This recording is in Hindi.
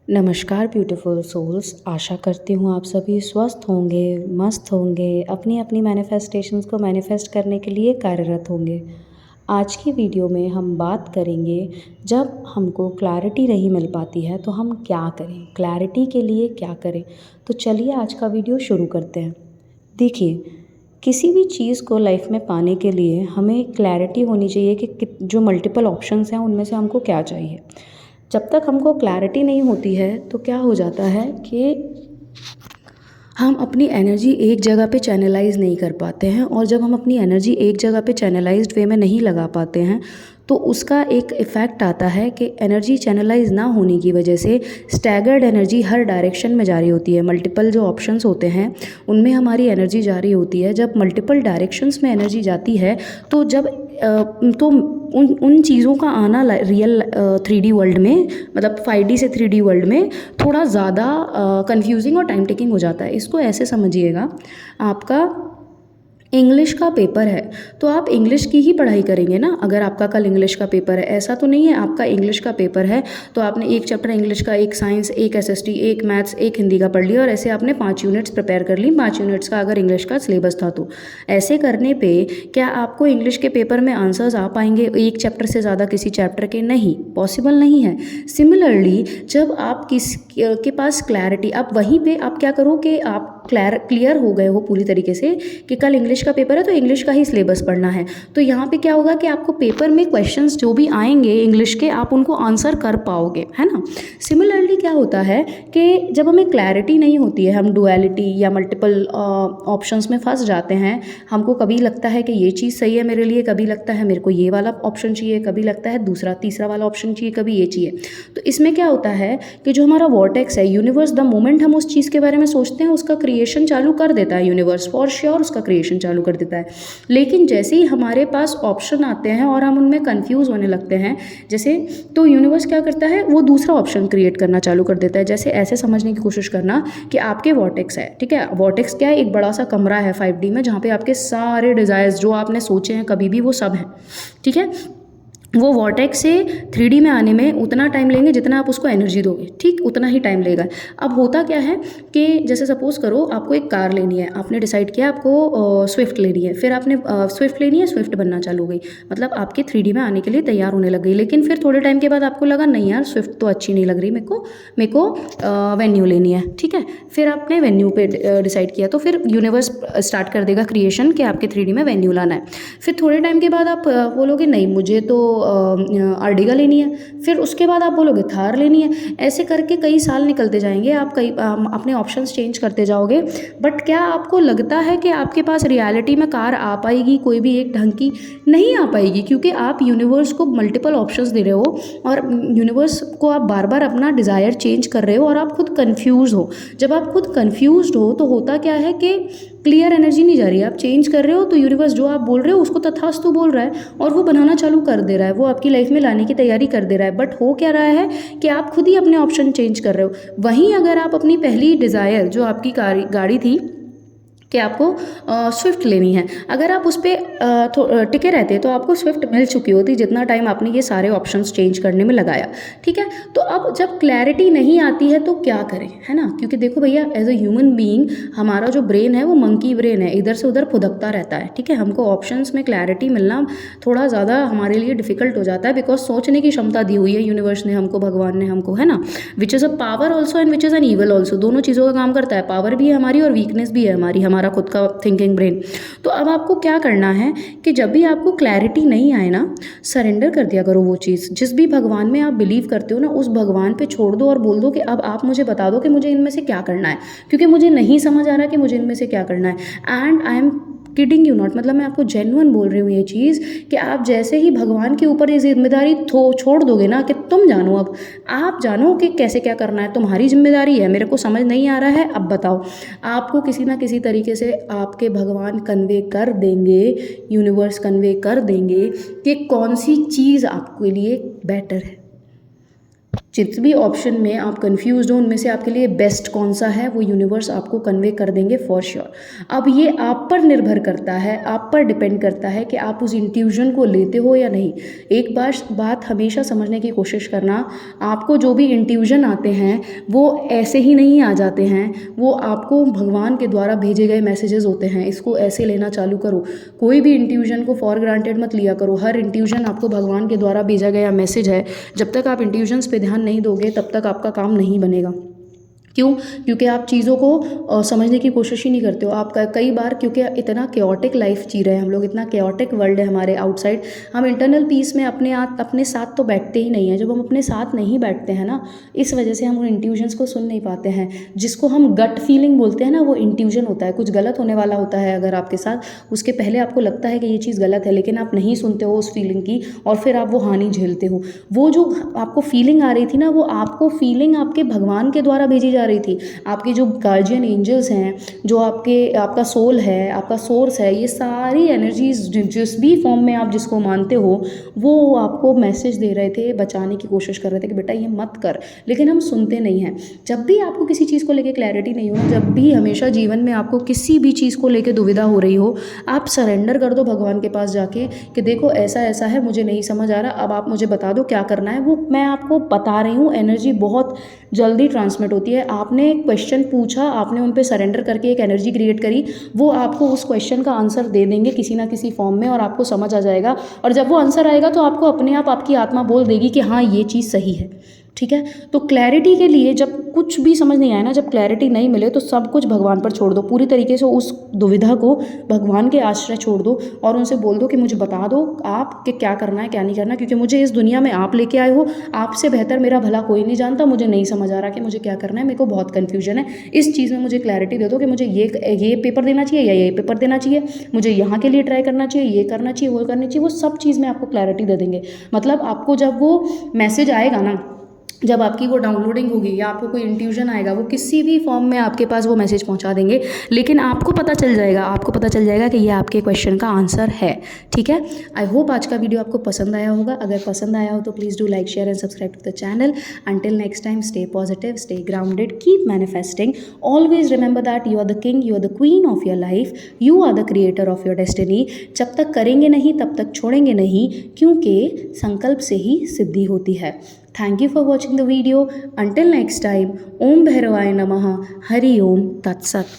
नमस्कार ब्यूटीफुल सोल्स। आशा करती हूँ आप सभी स्वस्थ होंगे, मस्त होंगे, अपनी अपनी मैनिफेस्टेशंस को मैनिफेस्ट करने के लिए कार्यरत होंगे। आज की वीडियो में हम बात करेंगे, जब हमको क्लैरिटी नहीं मिल पाती है तो हम क्या करें, क्लैरिटी के लिए क्या करें। तो चलिए आज का वीडियो शुरू करते हैं। देखिए, किसी भी चीज़ को लाइफ में पाने के लिए हमें क्लैरिटी होनी चाहिए कि जो मल्टीपल ऑप्शंस हैं उनमें से हमको क्या चाहिए। जब तक हमको क्लैरिटी नहीं होती है तो क्या हो जाता है कि हम अपनी एनर्जी एक जगह पे चैनलाइज नहीं कर पाते हैं, और जब हम अपनी एनर्जी एक जगह पे चैनलाइज्ड वे में नहीं लगा पाते हैं तो उसका एक इफ़ेक्ट आता है कि एनर्जी चैनलाइज ना होने की वजह से स्टैगर्ड एनर्जी हर डायरेक्शन में जा रही होती है। मल्टीपल जो ऑप्शंस होते हैं उनमें हमारी एनर्जी जा रही होती है। जब मल्टीपल डायरेक्शंस में एनर्जी जाती है तो तो उन चीज़ों का आना रियल 3D वर्ल्ड में, मतलब 5D से 3D वर्ल्ड में थोड़ा ज़्यादा कंफ्यूजिंग और टाइम टेकिंग हो जाता है। इसको ऐसे समझिएगा, आपका इंग्लिश का पेपर है तो आप इंग्लिश की ही पढ़ाई करेंगे ना। अगर आपका कल इंग्लिश का पेपर है, ऐसा तो नहीं है आपका इंग्लिश का पेपर है तो आपने एक चैप्टर इंग्लिश का, एक साइंस, एक एसएसटी, एक मैथ्स, एक हिंदी का पढ़ लिया और ऐसे आपने 5 यूनिट्स प्रिपेयर कर ली। 5 यूनिट्स का अगर इंग्लिश का सिलेबस था तो ऐसे करने पे क्या आपको इंग्लिश के पेपर में आंसर्स आ पाएंगे एक चैप्टर से ज़्यादा किसी चैप्टर के? नहीं, पॉसिबल नहीं है। सिमिलरली जब आप के पास क्लैरिटी, आप वहीं पे आप क्या करो कि आप क्लियर हो गए हो पूरी तरीके से कि कल इंग्लिश का पेपर है तो इंग्लिश का ही सिलेबस पढ़ना है, तो यहाँ पे क्या होगा कि आपको पेपर में क्वेश्चंस जो भी आएंगे इंग्लिश के, आप उनको आंसर कर पाओगे, है ना। सिमिलरली क्या होता है कि जब हमें क्लैरिटी नहीं होती है, हम डुअलिटी या मल्टीपल ऑप्शंस में फंस जाते हैं। हमको कभी लगता है कि ये चीज़ सही है मेरे लिए, कभी लगता है मेरे को ये वाला ऑप्शन चाहिए, कभी लगता है दूसरा तीसरा वाला ऑप्शन चाहिए, कभी ये चाहिए। तो इसमें क्या होता है कि जो हमारा वॉर्टेक्स है, यूनिवर्स, द मोमेंट हम उस चीज़ के बारे में सोचते हैं उसका क्रिएशन चालू कर देता है यूनिवर्स, फॉर श्योर उसका क्रिएशन चालू कर देता है। लेकिन जैसे ही हमारे पास ऑप्शन आते हैं और हम उनमें कंफ्यूज होने लगते हैं, जैसे, तो यूनिवर्स क्या करता है, वो दूसरा ऑप्शन क्रिएट करना चालू कर देता है। जैसे ऐसे समझने की कोशिश करना कि आपके वॉर्टेक्स है, ठीक है। वॉर्टेक्स क्या है? एक बड़ा सा कमरा है 5D में, जहाँ पे आपके सारे डिज़ायर्स जो आपने सोचे हैं कभी भी, वो सब हैं, ठीक है। वो वॉर्टेक्स से 3D में आने में उतना टाइम लेंगे जितना आप उसको एनर्जी दोगे, ठीक उतना ही टाइम लेगा। अब होता क्या है कि जैसे सपोज करो आपको एक कार लेनी है, आपने डिसाइड किया आपको स्विफ्ट लेनी है, फिर आपने स्विफ्ट लेनी है, स्विफ्ट बनना चालू हो गई, मतलब आपके 3D में आने के लिए तैयार होने लग गई। लेकिन फिर थोड़े टाइम के बाद आपको लगा नहीं यार, स्विफ्ट तो अच्छी नहीं लग रही मेरे को वेन्यू लेनी है, ठीक है। फिर आपने वेन्यू पे डिसाइड किया, तो फिर यूनिवर्स स्टार्ट कर देगा क्रिएशन कि आपके 3D में वेन्यू लाना है। फिर थोड़े टाइम के बाद आप बोलोगे नहीं मुझे तो अर्टिगा लेनी है, फिर उसके बाद आप बोलोगे थार लेनी है। ऐसे करके कई साल निकलते जाएंगे, आप कई अपने ऑप्शंस चेंज करते जाओगे। बट क्या आपको लगता है कि आपके पास रियलिटी में कार आ पाएगी कोई भी एक ढंग की? नहीं आ पाएगी, क्योंकि आप यूनिवर्स को मल्टीपल ऑप्शंस दे रहे हो और यूनिवर्स को आप बार बार अपना डिज़ायर चेंज कर रहे हो और आप खुद कन्फ्यूज़ हो। जब आप खुद कन्फ्यूज़ हो तो होता क्या है कि क्लियर एनर्जी नहीं जा रही है, आप चेंज कर रहे हो तो यूनिवर्स जो आप बोल रहे हो उसको तथास्तु बोल रहा है और वो बनाना चालू कर दे रहा है, वो आपकी लाइफ में लाने की तैयारी कर दे रहा है। बट हो क्या रहा है कि आप खुद ही अपने ऑप्शन चेंज कर रहे हो। वहीं अगर आप अपनी पहली डिज़ायर जो आपकी गाड़ी थी कि आपको स्विफ्ट लेनी है, अगर आप उस पर टिके रहते तो आपको स्विफ्ट मिल चुकी होती जितना टाइम आपने ये सारे ऑप्शंस चेंज करने में लगाया, ठीक है। तो अब जब क्लैरिटी नहीं आती है तो क्या करें, है ना। क्योंकि देखो भैया, एज अ ह्यूमन बीइंग हमारा जो ब्रेन है वो मंकी ब्रेन है, इधर से उधर फुदकता रहता है, ठीक है। हमको ऑप्शंस में क्लैरिटी मिलना थोड़ा ज़्यादा हमारे लिए डिफिकल्ट हो जाता है, बिकॉज सोचने की क्षमता दी हुई है यूनिवर्स ने हमको, भगवान ने हमको, है ना। Which is a power also and which is an evil also, दोनों चीज़ों का काम करता है। पावर भी है हमारी और वीकनेस भी है हमारा खुद का थिंकिंग ब्रेन। तो अब आपको क्या करना है कि जब भी आपको क्लैरिटी नहीं आए ना, सरेंडर कर दिया करो वो चीज़। जिस भी भगवान में आप बिलीव करते हो ना, उस भगवान पे छोड़ दो और बोल दो कि अब आप मुझे बता दो कि मुझे इनमें से क्या करना है, क्योंकि मुझे नहीं समझ आ रहा कि मुझे इनमें से क्या करना है। And I am kidding you not, मतलब मैं आपको जेन्युइन बोल रही हूँ ये चीज़ कि आप जैसे ही भगवान के ऊपर ये जिम्मेदारी छोड़ दोगे ना कि तुम जानो, अब आप जानो कि कैसे क्या करना है, तुम्हारी जिम्मेदारी है, मेरे को समझ नहीं आ रहा है, अब बताओ। आपको किसी ना किसी तरीके से आपके भगवान कन्वे कर देंगे, यूनिवर्स कन्वे कर देंगे कि कौन सी चीज़ आपके लिए बेटर है। जिस भी ऑप्शन में आप कंफ्यूज हो उनमें से आपके लिए बेस्ट कौन सा है वो यूनिवर्स आपको कन्वे कर देंगे फॉर श्योर। अब ये आप पर निर्भर करता है, आप पर डिपेंड करता है कि आप उस इंट्यूजन को लेते हो या नहीं। एक बात हमेशा समझने की कोशिश करना, आपको जो भी इंट्यूजन आते हैं वो ऐसे ही नहीं आ जाते हैं, वो आपको भगवान के द्वारा भेजे गए मैसेजेस होते हैं। इसको ऐसे लेना चालू करो, कोई भी इंट्यूजन को फॉर ग्रांटेड मत लिया करो। हर इंट्यूजन आपको भगवान के द्वारा भेजा गया मैसेज है। जब तक आप इंट्यूजन्स पे ध्यान नहीं दोगे तब तक आपका काम नहीं बनेगा। क्यों? क्योंकि आप चीज़ों को समझने की कोशिश ही नहीं करते हो। आप कई बार, क्योंकि इतना केओटिक लाइफ जी रहे हैं हम लोग, इतना केओटिक वर्ल्ड है हमारे आउटसाइड, हम इंटरनल पीस में अपने साथ तो बैठते ही नहीं हैं। जब हम अपने साथ नहीं बैठते हैं ना, इस वजह से हम उन इंट्यूजन्स को सुन नहीं पाते हैं। जिसको हम गट फीलिंग बोलते हैं ना, वो इंट्यूजन होता है। कुछ गलत होने वाला होता है अगर आपके साथ, उसके पहले आपको लगता है कि ये चीज़ गलत है, लेकिन आप नहीं सुनते हो उस फीलिंग की और फिर आप वो हानि झेलते हो। वो जो आपको फीलिंग आ रही थी ना, वो आपको फीलिंग आपके भगवान के द्वारा भेजी जा रही थी। आपके जो गार्जियन एंजल्स हैं, जो आपका सोल है, आपका सोर्स है, ये सारी एनर्जीज जिस भी फॉर्म में आप जिसको मानते हो, वो आपको मैसेज दे रहे थे, बचाने की कोशिश कर रहे थे कि बेटा ये मत कर, लेकिन हम सुनते नहीं हैं। जब भी आपको किसी चीज़ को लेकर क्लैरिटी नहीं हो ना, जब भी हमेशा जीवन में आपको किसी भी चीज़ को लेकर दुविधा हो रही हो, आप सरेंडर कर दो भगवान के पास जाके कि देखो ऐसा ऐसा है, मुझे नहीं समझ आ रहा, अब आप मुझे बता दो क्या करना है। वो मैं आपको बता रही हूँ, एनर्जी बहुत जल्दी ट्रांसमिट होती है। आपने एक क्वेश्चन पूछा, आपने उन पे सरेंडर करके एक एनर्जी क्रिएट करी, वो आपको उस क्वेश्चन का आंसर दे देंगे किसी ना किसी फॉर्म में और आपको समझ आ जाएगा। और जब वो आंसर आएगा तो आपको अपने आप आपकी आत्मा बोल देगी कि हाँ ये चीज़ सही है। ठीक है, तो क्लैरिटी के लिए जब कुछ भी समझ नहीं आया ना, जब क्लैरिटी नहीं मिले तो सब कुछ भगवान पर छोड़ दो। पूरी तरीके से उस दुविधा को भगवान के आश्रय छोड़ दो और उनसे बोल दो कि मुझे बता दो आप कि क्या करना है क्या नहीं करना, क्योंकि मुझे इस दुनिया में आप लेके आए हो, आपसे बेहतर मेरा भला कोई नहीं जानता। मुझे नहीं समझ आ रहा कि मुझे क्या करना है, मेरे को बहुत कन्फ्यूजन है। इस चीज़ में मुझे क्लैरिटी दे दो कि मुझे ये पेपर देना चाहिए या ये पेपर देना चाहिए, मुझे यहाँ के लिए ट्राई करना चाहिए, ये करना चाहिए, वो करनी चाहिए। वो सब चीज़ में आपको क्लैरिटी दे देंगे। मतलब आपको जब वो मैसेज आएगा ना, जब आपकी वो डाउनलोडिंग होगी या आपको कोई इंट्यूजन आएगा, वो किसी भी फॉर्म में आपके पास वो मैसेज पहुंचा देंगे, लेकिन आपको पता चल जाएगा कि ये आपके क्वेश्चन का आंसर है। ठीक है, आई होप आज का वीडियो आपको पसंद आया होगा। अगर पसंद आया हो तो please do like, share and subscribe to the channel. Until next time, stay positive, stay grounded, keep manifesting, always remember that you are the king, you are the queen of your life, you are the creator of your destiny. जब तक करेंगे नहीं तब तक छोड़ेंगे नहीं, क्योंकि संकल्प से ही सिद्धि होती है। Thank you for watching the video. Until next time, Om Bhairavaaya Namaha, Hari Om Tat Sat.